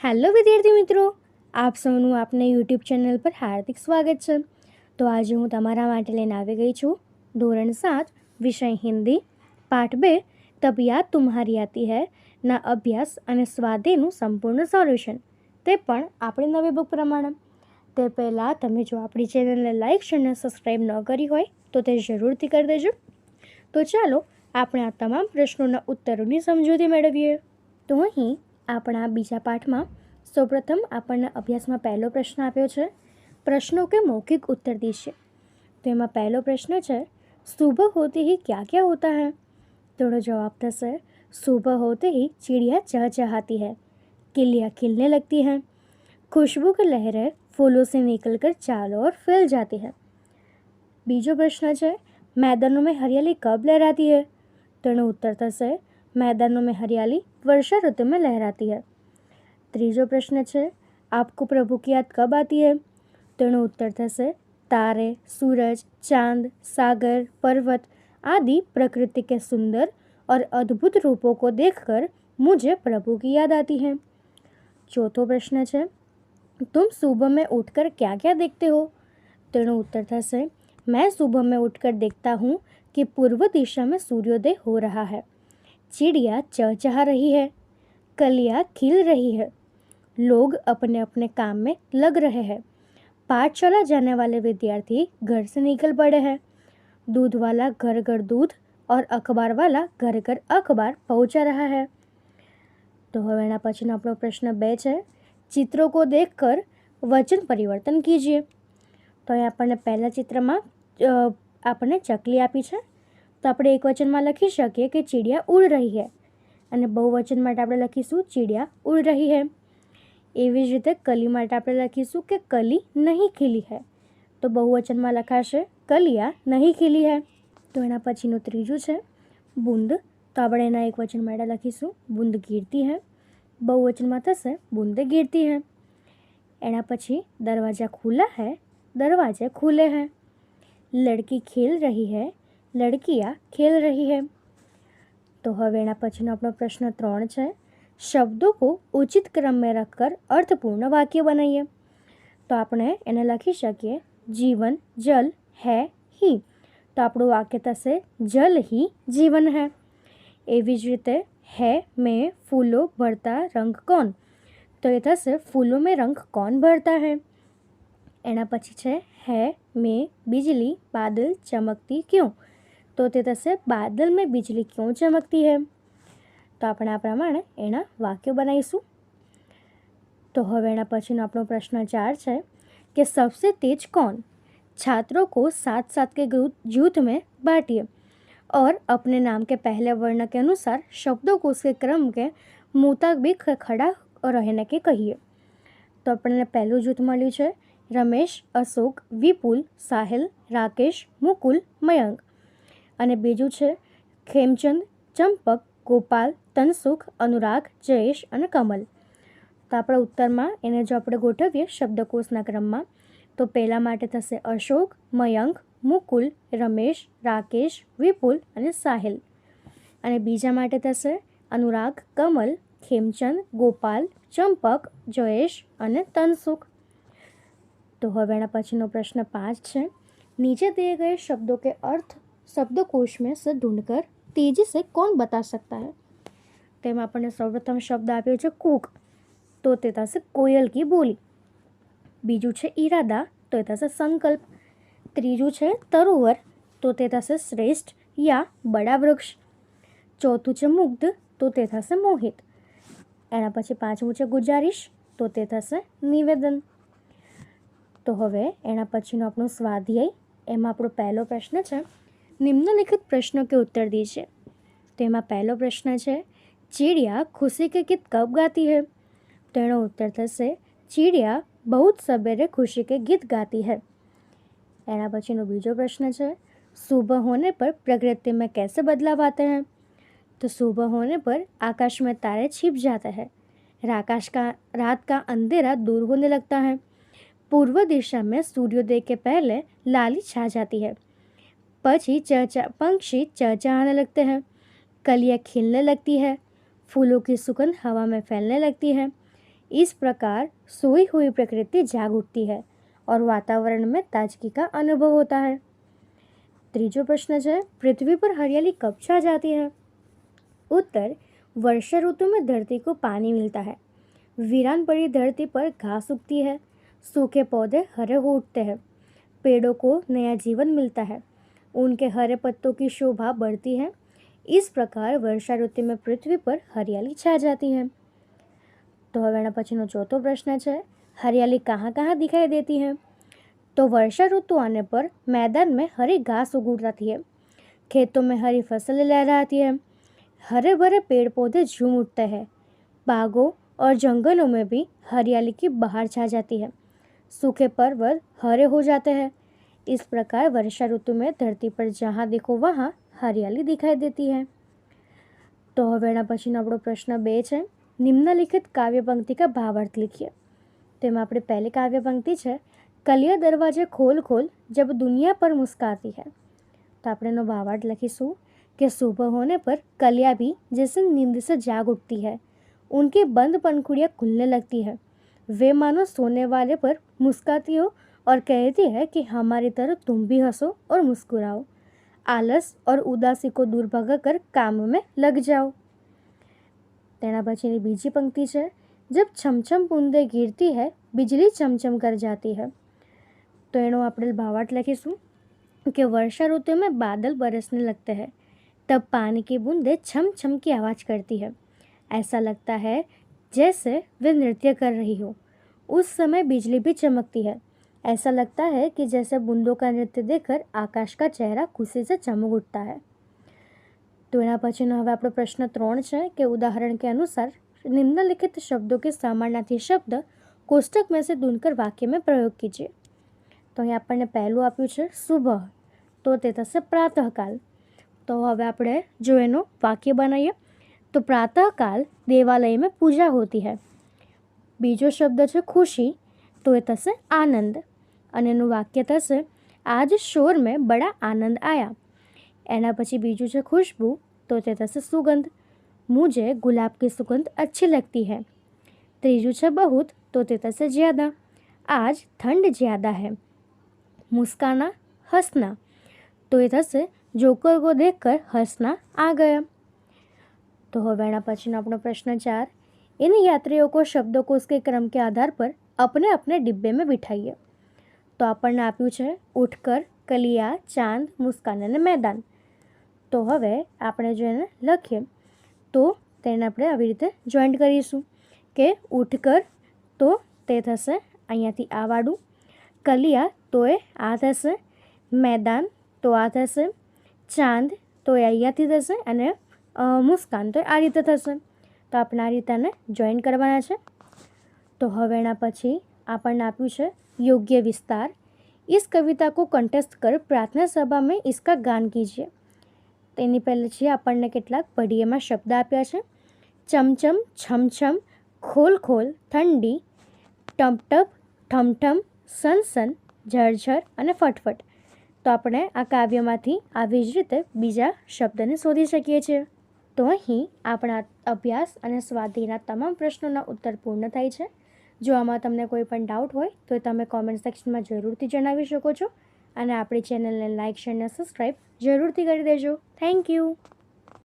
Hello વિદ્યાર્થી મિત્રો, આપ સૌનું આપને યુટ્યુબ ચેનલ પર હાર્દિક સ્વાગત છે। તો આજે હું તમારા માટે લઈને આવી ગઈ છું ધોરણ 7 વિષય હિન્દી પાઠ 2 તબિયત તુમ્હારી આતી હૈ ના અભ્યાસ અને સ્વાધ્યાયનું સંપૂર્ણ સોલ્યુશન, તે પણ આપણી નવી બુક પ્રમાણે। તે પહેલાં તમે જો આપણી ચેનલને લાઇક શેર અને સબસ્ક્રાઈબ ન કરી હોય તો તે જરૂરથી કરી દેજો। તો ચાલો આપણે આ તમામ પ્રશ્નોના ઉત્તરોની સમજૂતી મેળવીએ। તો અહીં આપણા બીજા પાઠમાં સૌપ્રથમ આપણને અભ્યાસમાં પહેલો પ્રશ્ન આપ્યો છે, પ્રશ્નો કે મૌખિક ઉત્તર દીजिए। તો એમાં પહેલો પ્રશ્ન છે, सुबह होते ही क्या क्या होता है? तो जवाब થશે, सुबह होते ही चिड़िया चहचहाती है, किलियाँ खिलने लगती हैं, खुशबू की लहरें फूलों से निकलकर चारों ओर फैल जाती है। बीजो प्रश्न है, मैदानों में हरियाली कब लहराती है? तो એનો ઉત્તર થશે, मैदानों में हरियाली वर्षा ऋतु में लहराती है। ત્રીજો પ્રશ્ન છે, आपको प्रभु की याद कब आती है? तो એનો ઉત્તર થશે, तारे, सूरज, चांद, सागर, पर्वत आदि प्रकृति के सुंदर और अद्भुत रूपों को देखकर मुझे प्रभु की याद आती है। चौथो प्रश्न है, तुम सुबह में उठकर क्या क्या देखते हो? तो એનો ઉત્તર થશે, मैं सुबह में उठकर देखता हूँ कि पूर्व दिशा में सूर्योदय हो रहा है, चिड़िया चहचहा रही है, कलियाँ खिल रही है, लोग अपने अपने काम में लग रहे हैं, पाठशाला जाने वाले विद्यार्थी घर से निकल पड़े हैं, दूध वाला घर घर दूध और अखबार वाला घर घर अखबार पहुंचा रहा है। तो હવે એના પછીનો આપણો પ્રશ્ન 2 છે, ચિત્રો को देखकर वचन परिवर्तन कीजिए। તો અહીં આપણને પહેલા ચિત્રમાં આપણને ચકલી આપી છે, તો આપણે એક વચનમાં લખી શકીએ કે ચીડિયા ઉડ રહી है, અને બહુવચન માટે આપણે લખીશું ચીડિયા ઉડ રહી है। એવી જ રીતે કલી માટે આપણે લખીશું કે કલી નહીં ખીલી है, તો બહુવચનમાં લખાશે કલિયા નહીં ખીલી है। તો એના પછીનું ત્રીજું છે બૂંદ, તો આપણે એના એક વચન માટે લખીશું બૂંદ गिरती है, બહુવચનમાં થશે બૂંદે गिरती है। એના પછી દરવાજા खुला है, दरवाजे खुले हैं, लड़की खेल रही है, लड़कियाँ खेल रही है। तो હવે એના પછીનો આપણો પ્રશ્ન 3 છે, शब्दों को उचित क्रम में रखकर अर्थपूर्ण वाक्य बनाइए। तो આપણે એને લખી શકીએ जीवन जल है ही, तो આપણું વાક્ય થશે जल ही जीवन है। એવી જ રીતે है में फूलों भरता रंग कौन, तो એ થશે फूलों में रंग कौन भरता है। એના પછી છે है में बिजली बादल चमकती क्यों, तो તે થશે बादल में बिजली क्यों चमकती है। તો આપણે આ પ્રમાણે એના વાક્યો બનાવીશું। તો હવે એના પછીનો આપણો પ્રશ્ન 4 છે કે सबसे तेज कौन, छात्रों को साथ साथ के जूथ में बांटिए और अपने नाम के पहले वर्ण के अनुसार शब्दों को उसके क्रम के मुताबिक खड़ा रहने के कहिए। तो આપણને પહેલું જૂથ મળ્યું છે રમેશ, અશોક, વિપુલ, સાહિલ, રાકેશ, મુકુલ, મયંક, અને બીજું છે ખેમચંદ, ચંપક, ગોપાલ, તનસુખ, અનુરાગ, જયેશ અને કમલ। તો આપણા ઉત્તરમાં એને જો આપણે ગોઠવીએ શબ્દકોશના ક્રમમાં, તો પહેલા માટે થશે અશોક, મયંક, મુકુલ, રમેશ, રાકેશ, વિપુલ અને સાહિલ, અને બીજા માટે થશે અનુરાગ, કમલ, ખેમચંદ, ગોપાલ, ચંપક, જયેશ અને તનસુખ। तो હવે એના પછીનો પ્રશ્ન 5 છે, नीचे दिए गए शब्दों के अर्थ शब्दकोश में से ढूंढकर तेजी से कौन बता सकता है? તેમાં આપણને સૌપ્રથમ શબ્દ આપ્યો છે કૂક, તો તે થશે કોયલ કી બોલી। બીજું છે ઈરાદા, તો એ થશે સંકલ્પ। ત્રીજું છે તરોવર, તો તે થશે શ્રેષ્ઠ યા બડા વૃક્ષ। ચોથું છે મુગ્ધ, તો તે થશે મોહિત। એના પછી પાંચમું છે ગુજારિશ, તો તે થશે નિવેદન। તો હવે એના પછીનો આપણો સ્વાધ્યાય, એમાં આપણો પહેલો પ્રશ્ન છે નિમ્નલિખિત પ્રશ્નો કે उत्तर दीजिए। તો એમાં પહેલો પ્રશ્ન છે चिड़िया खुशी के गीत कब गाती है? तो એનો ઉત્તર થશે चिड़िया बहुत सवेरे खुशी के गीत गाती है। એના પછીનો બીજો પ્રશ્ન છે सुबह होने पर प्रकृति में कैसे बदलाव आते हैं? तो सुबह होने पर आकाश में तारे छिप जाते हैं, रात का अंधेरा दूर होने लगता है, पूर्व दिशा में सूर्योदय के पहले लाली छा जाती है, पक्षी चहचहाने लगते हैं, कलियाँ खिलने लगती है, फूलों की सुगंध हवा में फैलने लगती है, इस प्रकार सोई हुई प्रकृति जाग उठती है और वातावरण में ताजगी का अनुभव होता है। तीजो प्रश्न है, पृथ्वी पर हरियाली कब छा जाती है? उत्तर, वर्षा ऋतु में धरती को पानी मिलता है, वीरान पड़ी धरती पर घास उगती है, सूखे पौधे हरे हो उठते हैं, पेड़ों को नया जीवन मिलता है, उनके हरे पत्तों की शोभा बढ़ती है। इस प्रकार वर्षा ऋतु में पृथ्वी पर हरियाली छा जाती है। तो હવે એના પછીનો ચોથો પ્રશ્ન છે, हरियाली कहाँ कहाँ दिखाई देती है? तो वर्षा ऋतु आने पर मैदान में हरी घास उग उठाती है, खेतों में हरी फसलें लहराती है, हरे भरे पेड़ पौधे झूम उठते हैं, बागों और जंगलों में भी हरियाली की बहार छा जाती है, सूखे पर्वत हरे हो जाते हैं। इस प्रकार वर्षा ऋतु में धरती पर जहाँ देखो वहाँ हरियाली दिखाई देती है। तो હવે એના પછીનો આપણો પ્રશ્ન 2 છે, નિમ્નલિખિત કાવ્ય પંક્તિ કા ભાવાર્થ लिखिए। તેમાં આપણી પહેલી કાવ્ય પંક્તિ છે, કલિયા દરવાजे खोल खोल जब दुनिया पर मुस्काती है। तो આપણે એનો ભાવાર્થ લખીશું कि सुबह होने पर कलियाँ भी जैसे नींद से जाग उठती है, उनकी बंद पंखुड़ियाँ खुलने लगती है, वे मानो सोने वाले पर मुस्काती हो और कहती है कि हमारी तरह तुम भी हंसो और मुस्कुराओ, आलस और उदासी को दूर भगाकर काम में लग जाओ। तेना पछीनी बीजी पंक्ति है, जब छमछम बूंदे गिरती है बिजली चमचम कर जाती है। तो एनो આપણે ભાવાર્થ લખીશું कि वर्षा ऋतु में बादल बरसने लगते हैं, तब पानी की बूंदें छम छम की आवाज़ करती है, ऐसा लगता है जैसे वे नृत्य कर रही हो। उस समय बिजली भी चमकती है, ऐसा लगता है कि जैसे बूंदों का नृत्य देखकर आकाश का चेहरा खुशी से चमक उठता है। तो एना पछीनो हवे आपणो प्रश्न 3 है कि उदाहरण के अनुसार निम्नलिखित शब्दों के समानार्थी शब्द कोष्टक में से ढूंढकर वाक्य में प्रयोग कीजिए। तो અહીં આપણને પહેલું આપ્યું છે સુબહ, તો તે થશે પ્રાતઃકાલ। તો હવે આપણે જો એનું વાક્ય બનાવીએ તો પ્રાતઃકાલ દેવાલય में पूजा होती है। બીજો શબ્દ છે ખુશી, તો એ થશે આનંદ અને એનું વાક્ય થશે आज शोर में बड़ा आनंद आया। એના પછી બીજું છે खुशबू, तो તે થશે सुगंध, मुझे गुलाब की सुगंध अच्छी लगती है। ત્રીજું છે बहुत, तो તે થશે ज़्यादा, आज ठंड ज़्यादा है। मुस्काना हंसना, तो ये थશે जोकर को देखकर हंसना आ गया। तो હવે એના પછીનો આપણો प्रश्न 4, इन यात्रियों को शब्दकोश के क्रम के आधार पर अपने अपने डिब्बे में बिठाइए। तो આપણને આપ્યું છે ઉઠકર, કલિયા, ચાંદ, મુસ્કાન અને મેદાન। તો હવે આપણે જો એને લખીએ તો તેને આપણે આવી રીતે જોઈન્ટ કરીશું કે ઉઠકર તો તે થશે અહીંયાથી આ વાળું, કલિયા તો એ આ થશે, મેદાન તો આ થશે, ચાંદ તો એ અહીંયાથી થશે અને મુસ્કાન તો આ રીતે થશે। તો આપણે આ રીતે આને જોઈન કરવાના છે। તો હવે એના પછી આપણને આપ્યું છે योग्य विस्तार, इस कविता को कंठस्थ कर प्रार्थना सभा में इसका गान कीजिए। તેની પહેલે છે આપણને કેટલાક પઢીએમાં શબ્દ આપ્યા છે, ચમચમ, છમછમ, ખોલ ખોલ, ઠંડી, ટપટપ, ઠમઠમ, સનસન, ઝરઝર અને ફટફટ। તો આપણે આ કાવ્યમાંથી આવી જ રીતે બીજા શબ્દને શોધી શકીએ છીએ। તો અહીં આપણા અભ્યાસ અને સ્વાધ્યાયના તમામ પ્રશ્નોના ઉત્તર પૂર્ણ થાય છે। જો આમાં તમને કોઈ પણ ડાઉટ હોય તો તમે કોમેન્ટ સેક્શનમાં જરૂરથી જણાવી શકો છો અને આપણી ચેનલને લાઇક, શેર અને સબસ્ક્રાઈબ જરૂરથી કરી દેજો। Thank you.